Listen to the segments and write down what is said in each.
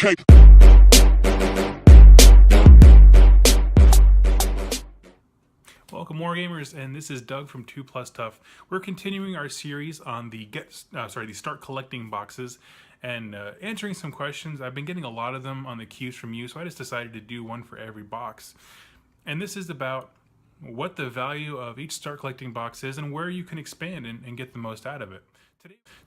Okay. Welcome, Wargamers, and this is Doug from 2 Plus Tough. We're continuing our series on the Start Collecting Boxes and answering some questions. I've been getting a lot of them on the queues from you, so I just decided to do one for every box. And this is about what the value of each Start Collecting box is and where you can expand and get the most out of it.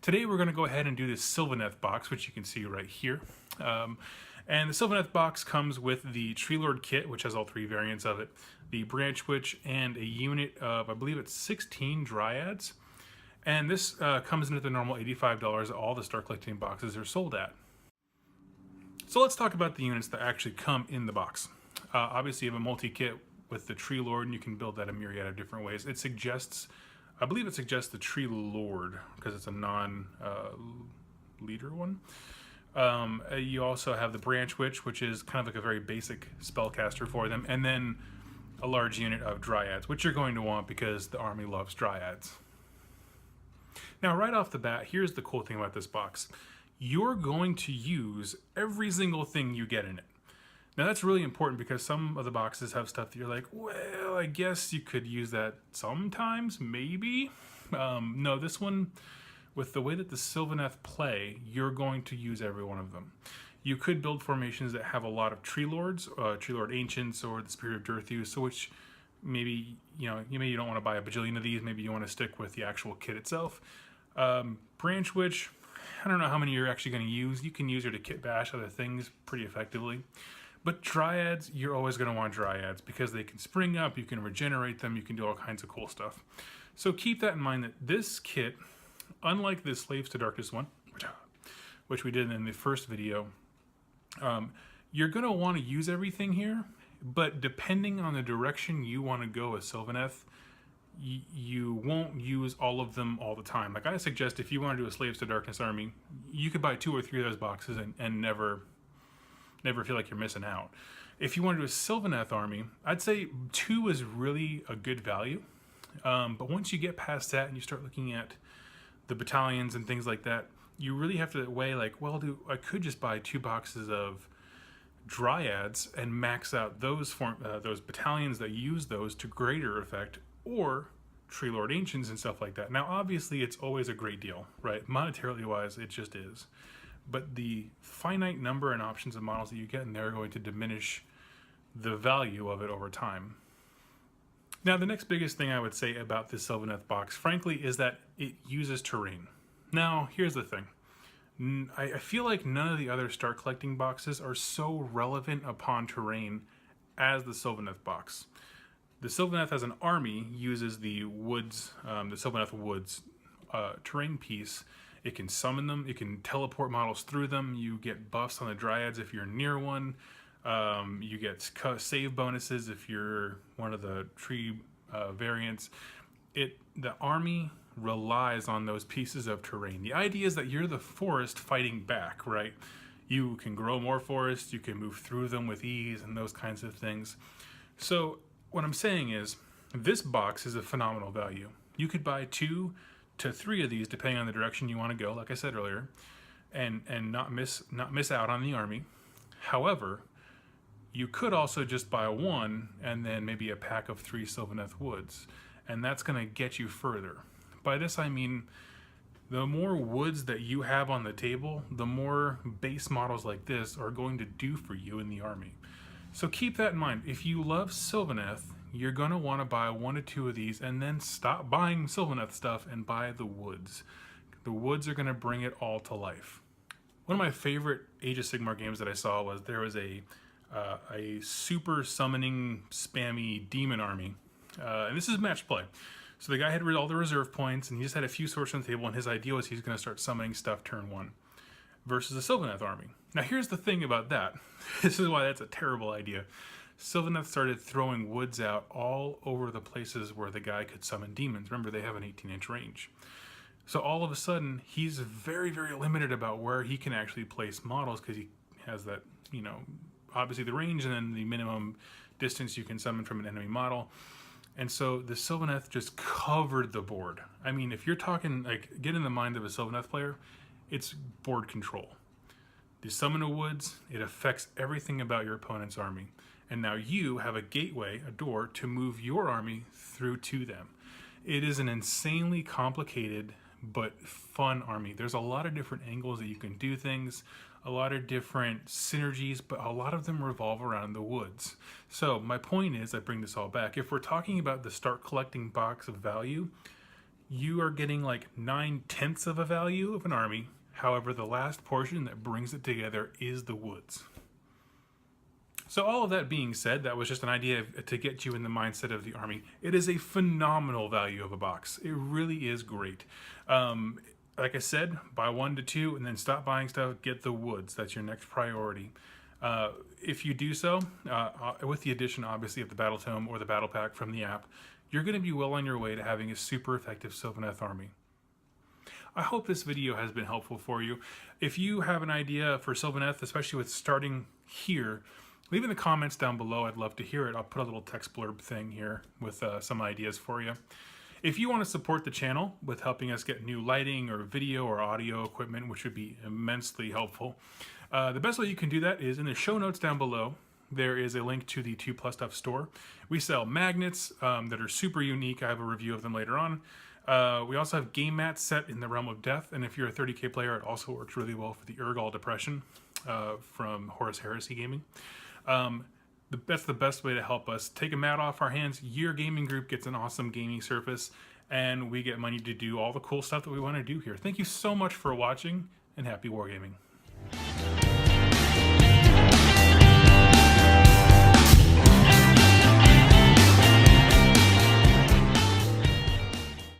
Today we're going to go ahead and do this Sylvaneth box, which you can see right here. And the Sylvaneth box comes with the Tree Lord kit, which has all 3 variants of it, the Branch Witch, and a unit of, I believe it's 16 Dryads. And this comes in at the normal $85 that all the Start Collecting boxes are sold at. So let's talk about the units that actually come in the box. Obviously you have a multi-kit with the Tree Lord, and you can build that a myriad of different ways. It suggests, I believe it suggests the Tree Lord, because it's a non-leader one. You also have the Branch Witch, which is kind of like a very basic spellcaster for them, and then a large unit of Dryads, which you're going to want because the army loves Dryads. Now, right off the bat, here's the cool thing about this box. You're going to use every single thing you get in it. Now, that's really important because some of the boxes have stuff that you're like, well, I guess you could use that sometimes, maybe. No, this one, with the way that the Sylvaneth play, you're going to use every one of them. You could build formations that have a lot of Tree Lords, Tree Lord Ancients, or the Spirit of Dirthu, so which maybe, you don't want to buy a bajillion of these, maybe you want to stick with the actual kit itself. Branch Witch, I don't know how many you're actually going to use. You can use her to kit bash other things pretty effectively. But Dryads, you're always going to want Dryads because they can spring up, you can regenerate them, you can do all kinds of cool stuff. So keep that in mind that this kit, unlike the Slaves to Darkness one, which we did in the first video, you're going to want to use everything here, but depending on the direction you want to go with Sylvaneth, you won't use all of them all the time. Like I suggest, if you want to do a Slaves to Darkness army, you could buy 2 or 3 of those boxes and never feel like you're missing out. If you want to do a Sylvaneth army, I'd say 2 is really a good value. But once you get past that and you start looking at the battalions and things like that, you really have to weigh like, well, I could just buy 2 boxes of Dryads and max out those battalions that use those to greater effect, or Tree Lord Ancients and stuff like that. Now, obviously, it's always a great deal, right? Monetarily wise, it just is. But the finite number and options of models that you get in there are going to diminish the value of it over time. Now, the next biggest thing I would say about this Sylvaneth box, frankly, is that it uses terrain. Now, here's the thing. I feel like none of the other Start Collecting boxes are so relevant upon terrain as the Sylvaneth box. The Sylvaneth as an army uses the woods, the Sylvaneth Woods terrain piece. It can summon them, it can teleport models through them, you get buffs on the Dryads if you're near one, you get save bonuses if you're one of the tree variants. The army relies on those pieces of terrain. The idea is that you're the forest fighting back, right? You can grow more forests, you can move through them with ease and those kinds of things. So what I'm saying is, this box is a phenomenal value. You could buy 2 to 3 of these depending on the direction you want to go, like I said earlier, and not miss out on the army. However, you could also just buy 1 and then maybe a pack of 3 Sylvaneth Woods, and that's going to get you further. By this I mean, the more woods that you have on the table, the more base models like this are going to do for you in the army. So keep that in mind. If you love Sylvaneth, you're going to want to buy 1 or 2 of these and then stop buying Sylvaneth stuff and buy the woods. The woods are going to bring it all to life. One of my favorite Age of Sigmar games that I saw was there was a super summoning spammy demon army. And this is match play. So the guy had all the reserve points and he just had a few swords on the table, and his idea was he's going to start summoning stuff turn 1 versus a Sylvaneth army. Now here's the thing about that. This is why that's a terrible idea. Sylvaneth started throwing woods out all over the places where the guy could summon demons. Remember, they have an 18-inch range. So all of a sudden, he's very, very limited about where he can actually place models because he has that, obviously the range and then the minimum distance you can summon from an enemy model. And so the Sylvaneth just covered the board. I mean, if you're talking, like, get in the mind of a Sylvaneth player, it's board control. You summon a woods, it affects everything about your opponent's army. And now you have a gateway, a door, to move your army through to them. It is an insanely complicated but fun army. There's a lot of different angles that you can do things, a lot of different synergies, but a lot of them revolve around the woods. So my point is, I bring this all back. If we're talking about the Start Collecting Box of value, you are getting like 9/10 of a value of an army. However, the last portion that brings it together is the woods. So all of that being said, that was just an idea to get you in the mindset of the army. It is a phenomenal value of a box. It really is great. Like I said, buy 1 to 2 and then stop buying stuff. Get the woods. That's your next priority. If you do so, with the addition obviously of the Battle Tome or the Battle Pack from the app, you're going to be well on your way to having a super effective Sylvaneth army. I hope this video has been helpful for you. If you have an idea for Sylvaneth, especially with starting here, leave in the comments down below. I'd love to hear it. I'll put a little text blurb thing here with some ideas for you. If you want to support the channel with helping us get new lighting or video or audio equipment, which would be immensely helpful, the best way you can do that is in the show notes down below. There is a link to the 2+ Stuff store. We sell magnets that are super unique. I have a review of them later on. We also have game mats set in the Realm of Death, and if you're a 30K player, it also works really well for the Urgal Depression from Horus Heresy Gaming. That's the best way to help us. Take a mat off our hands. Your gaming group gets an awesome gaming surface, and we get money to do all the cool stuff that we want to do here. Thank you so much for watching, and happy wargaming.